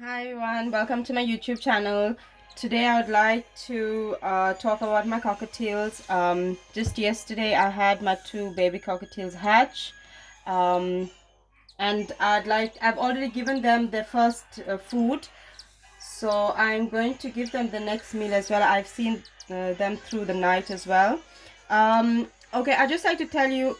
Hi everyone, welcome to my YouTube channel. Today I would like to talk about my cockatiels. Just yesterday I had my two baby cockatiels hatch, um, and I've already given them their first food, so I'm going to give them the next meal as well. I've seen them through the night as well. Okay, I just like to tell you,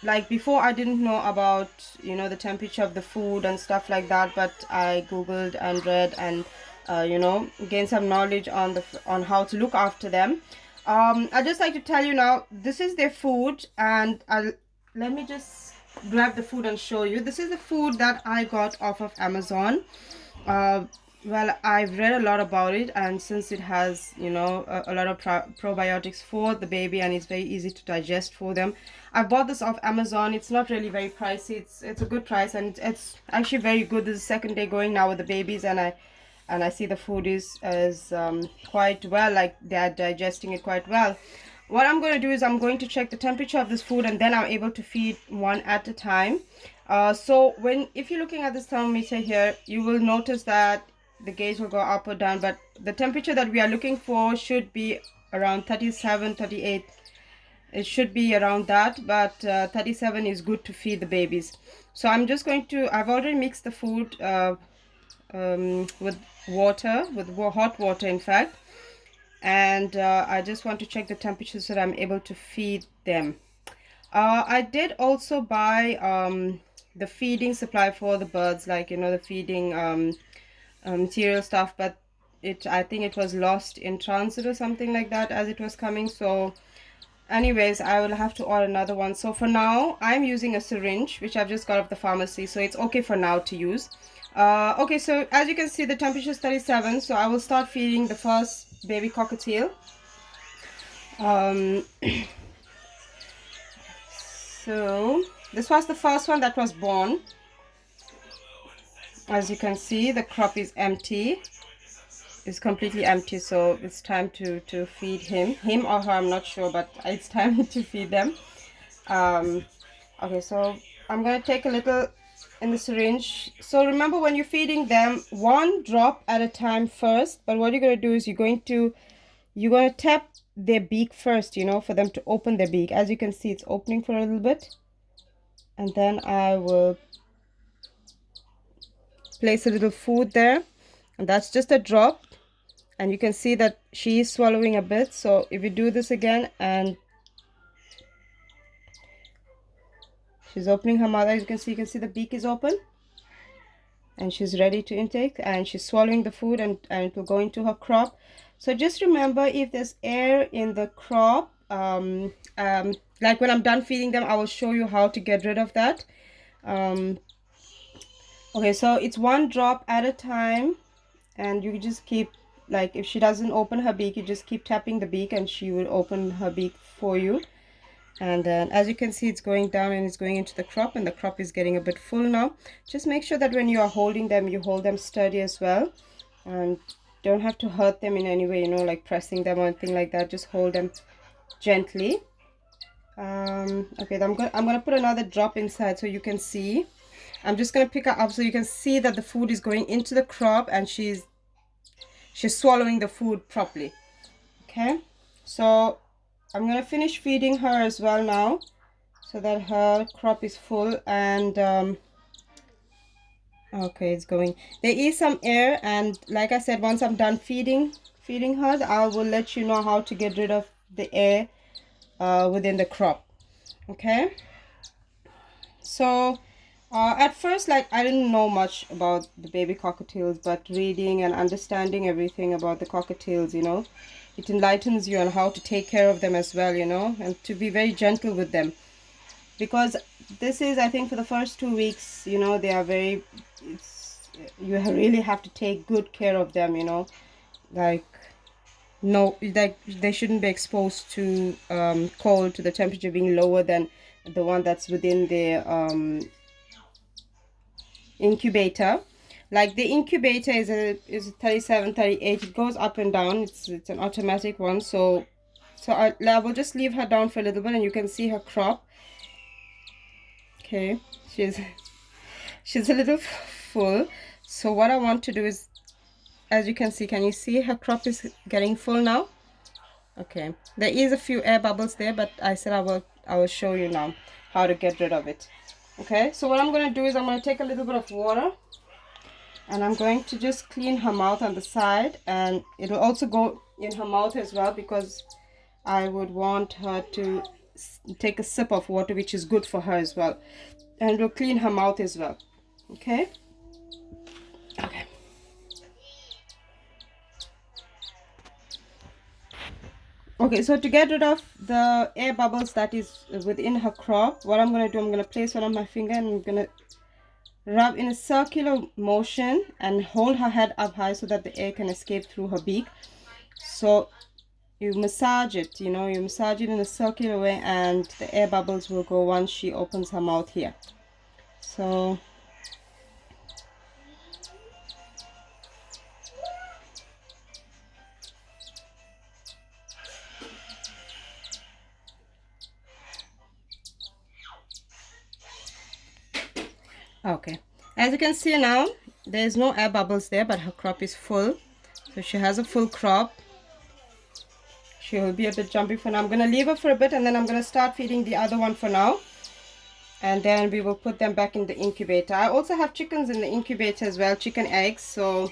like before I didn't know about, the temperature of the food and stuff like that, but I googled and read and gained some knowledge on how to look after them. I just like to tell you now, this is their food, and let me just grab the food and show you. This is the food that I got off of Amazon. uh, well, I've read a lot about it, and since it has, a lot of probiotics for the baby, and it's very easy to digest for them, I bought this off Amazon. It's not really very pricey. It's a good price, and it's actually very good. This is the second day going now with the babies, and I see the food is quite well, like they're digesting it quite well. What I'm going to do is I'm going to check the temperature of this food, and then I'm able to feed one at a time. So if you're looking at this thermometer here, you will notice that the gauge will go up or down, but the temperature that we are looking for should be around 37, 38. It should be around that, but 37 is good to feed the babies. So I've already mixed the food with water, with hot water in fact, and I just want to check the temperature so that I'm able to feed them. I did also buy the feeding supply for the birds, like the feeding material stuff, but I think it was lost in transit or something like that as it was coming. So anyways, I will have to order another one. So for now I'm using a syringe which I've just got off the pharmacy, so it's okay for now to use. Okay, so as you can see the temperature is 37, so I will start feeding the first baby cockatiel. um so this was the first one that was born. As you can see, the crop is empty. It's completely empty, so it's time to feed him or her, I'm not sure, but it's time to feed them. Okay, so I'm gonna take a little in the syringe. So remember, when you're feeding them, one drop at a time first, but what you're gonna do is you're gonna tap their beak first, for them to open their beak. As you can see, it's opening for a little bit, and then I will place a little food there, and that's just a drop. And you can see that she is swallowing a bit. So if you do this again, and she's opening her mouth, as you can see the beak is open, and she's ready to intake, and she's swallowing the food, and it will go into her crop. So just remember, if there's air in the crop, like when I'm done feeding them, I will show you how to get rid of that. Okay, so it's one drop at a time, and you just keep, like, if she doesn't open her beak, you just keep tapping the beak and she will open her beak for you. And then as you can see, it's going down and it's going into the crop, and the crop is getting a bit full now. Just make sure that when you are holding them, you hold them sturdy as well, and don't have to hurt them in any way, like pressing them or anything like that. Just hold them gently. Okay, I'm gonna put another drop inside so you can see. I'm just gonna pick her up so you can see that the food is going into the crop, and she's swallowing the food properly. Okay, so I'm gonna finish feeding her as well now, so that her crop is full. And okay, it's going, there is some air, and like I said, once I'm done feeding her, I will let you know how to get rid of the air within the crop. Okay, so at first, like, I didn't know much about the baby cockatiels, but reading and understanding everything about the cockatiels, it enlightens you on how to take care of them as well, and to be very gentle with them. Because this is, I think, for the first 2 weeks, they are very, you really have to take good care of them, like, no, like, they shouldn't be exposed to cold, to the temperature being lower than the one that's within the incubator. Like, the incubator is 37, 38. It goes up and down. It's an automatic one. So I will just leave her down for a little bit, and you can see her crop. Okay, she's a little full. So what I want to do is, as you can you see her crop is getting full now? Okay, there is a few air bubbles there, but I said I will show you now how to get rid of it. Okay, so what I'm going to do is I'm going to take a little bit of water and I'm going to just clean her mouth on the side, and it'll also go in her mouth as well, because I would want her to take a sip of water, which is good for her as well, and we'll clean her mouth as well. Okay. Okay. Okay, so to get rid of the air bubbles that is within her crop, what I'm going to do, I'm going to place one on my finger and I'm going to rub in a circular motion and hold her head up high so that the air can escape through her beak. So you massage it, you massage it in a circular way, and the air bubbles will go once she opens her mouth here. So okay, as you can see now, there's no air bubbles there, but her crop is full. So she has a full crop. She will be a bit jumpy for now. I'm going to leave her for a bit, and then I'm going to start feeding the other one for now. And then we will put them back in the incubator. I also have chickens in the incubator as well, chicken eggs. So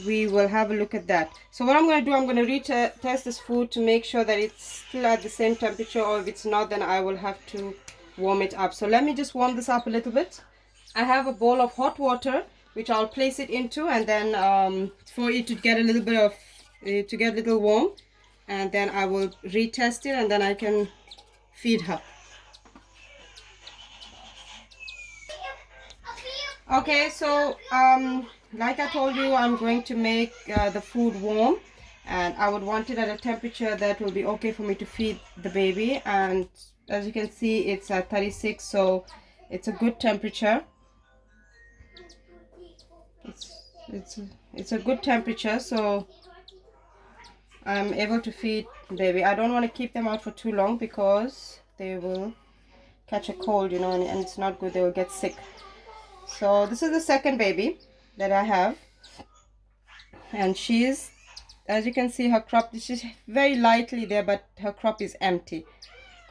we will have a look at that. So what I'm going to do, I'm going to retest this food to make sure that it's still at the same temperature, or if it's not, then I will have to warm it up. So let me just warm this up a little bit. I have a bowl of hot water which I'll place it into, and then for it to get a little bit of to get a little warm, and then I will retest it, and then I can feed her. Okay, so like I told you, I'm going to make the food warm, and I would want it at a temperature that will be okay for me to feed the baby. And as you can see, it's at 36, so it's a good temperature. It's a good temperature, so I'm able to feed baby. I don't want to keep them out for too long because they will catch a cold, and it's not good. They will get sick. So this is the second baby that I have, and she's, as you can see, her crop, she's very lightly there, but her crop is empty.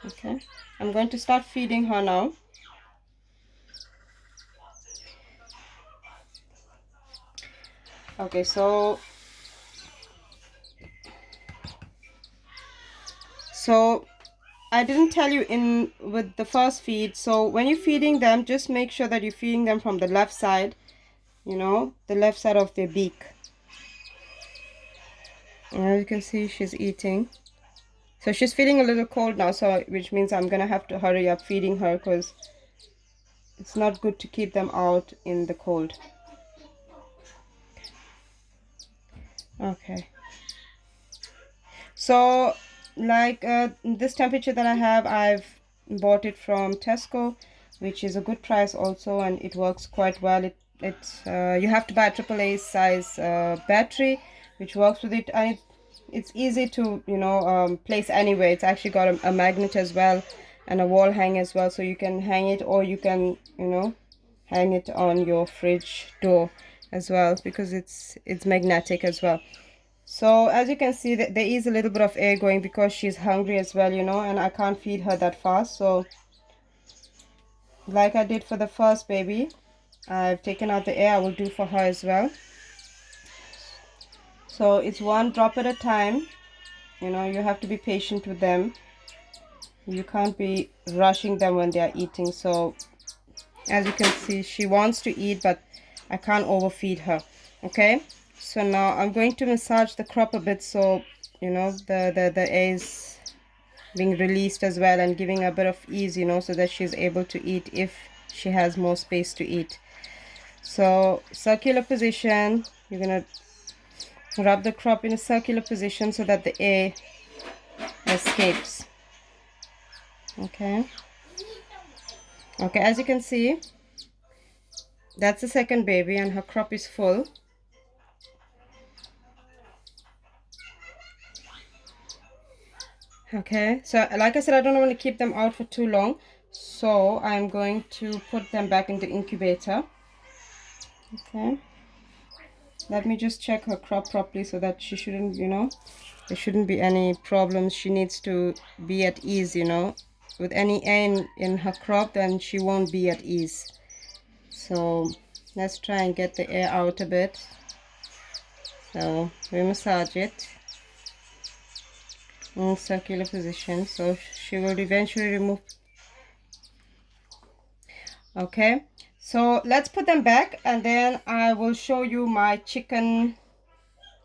Okay, I'm going to start feeding her now. Okay, so I didn't tell you in with the first feed. So when you're feeding them, just make sure that you're feeding them from the left side, the left side of their beak. And as you can see, she's eating. So she's feeling a little cold now, so which means I'm gonna have to hurry up feeding her, because it's not good to keep them out in the cold. Okay, so like this temperature that I have, I've bought it from Tesco, which is a good price also, and it works quite well. You have to buy a AAA size battery which works with it, and it's easy to place anywhere. It's actually got a magnet as well, and a wall hang as well, so you can hang it, or you can hang it on your fridge door as well, because it's magnetic as well. So as you can see, that there is a little bit of air going because she's hungry as well, and I can't feed her that fast. So like I did for the first baby, I've taken out the air. I will do for her as well. So it's one drop at a time. You have to be patient with them. You can't be rushing them when they are eating. So as you can see, she wants to eat, but I can't overfeed her. Okay, so now I'm going to massage the crop a bit, so the air is being released as well, and giving a bit of ease, so that she's able to eat if she has more space to eat. So circular position, you're gonna rub the crop in a circular position so that the air escapes. Okay, as you can see, that's the second baby, and her crop is full. Okay, so like I said, I don't want to keep them out for too long, so I'm going to put them back in the incubator. Okay, Let me just check her crop properly so that she shouldn't, you know, there shouldn't be any problems. She needs to be at ease, you know. With any air in her crop, then she won't be at ease. So let's try and get the air out a bit. So we massage it in circular position, so she will eventually remove. Okay, so let's put them back, and then I will show you my chicken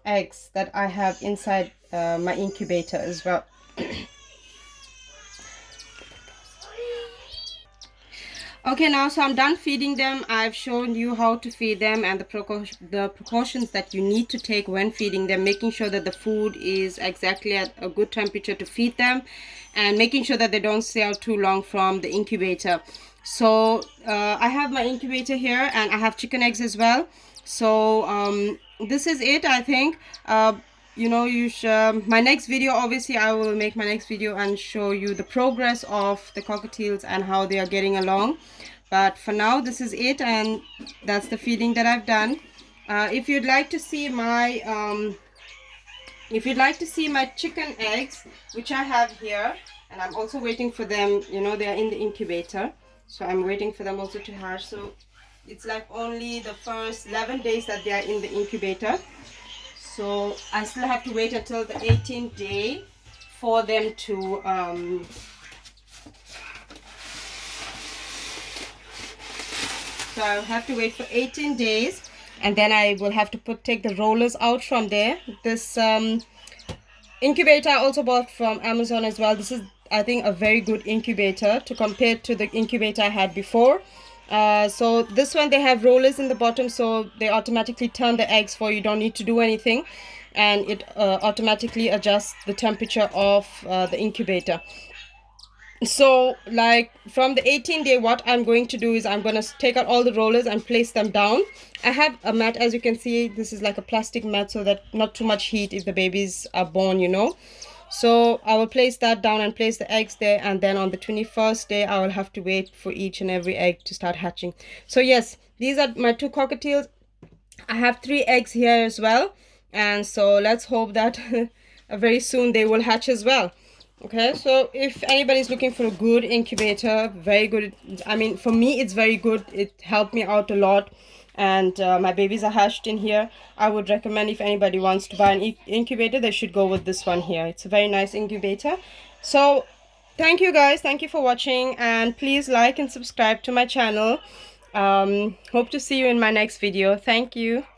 eggs that I have inside my incubator as well. Okay, now so I'm done feeding them. I've shown you how to feed them and the precautions that you need to take when feeding them, making sure that the food is exactly at a good temperature to feed them, and making sure that they don't stay out too long from the incubator. So I have my incubator here, and I have chicken eggs as well. So this is it, I think. You know, my next video, obviously I will make my next video and show you the progress of the cockatiels and how they are getting along. But for now, this is it, and that's the feeding that I've done. If you'd like to see my chicken eggs, which I have here, and I'm also waiting for them, you know, they are in the incubator, so I'm waiting for them also to hatch. So it's like only the first 11 days that they are in the incubator. So I still have to wait until the 18th day for them to so I'll have to wait for 18 days, and then I will have to take the rollers out from there. This incubator I also bought from Amazon as well. This is, I think, a very good incubator to compare to the incubator I had before. So this one, they have rollers in the bottom, so they automatically turn the eggs for you. Don't need to do anything, and it automatically adjusts the temperature of the incubator. So like from the 18th day, what I'm going to do is I'm going to take out all the rollers and place them down. I have a mat, as you can see. This is like a plastic mat, so that not too much heat if the babies are born, you know. So I will place that down and place the eggs there, and then on the 21st day I will have to wait for each and every egg to start hatching. So yes, these are my two cockatiels. I have 3 eggs here as well, and so let's hope that very soon they will hatch as well. Okay, so if anybody's looking for a good incubator, very good, I mean, for me it's very good. It helped me out a lot, and my babies are hatched in here. I would recommend, if anybody wants to buy an incubator, they should go with this one here. It's a very nice incubator. So thank you guys, thank you for watching, and please like and subscribe to my channel. Hope to see you in my next video. Thank you. Bye.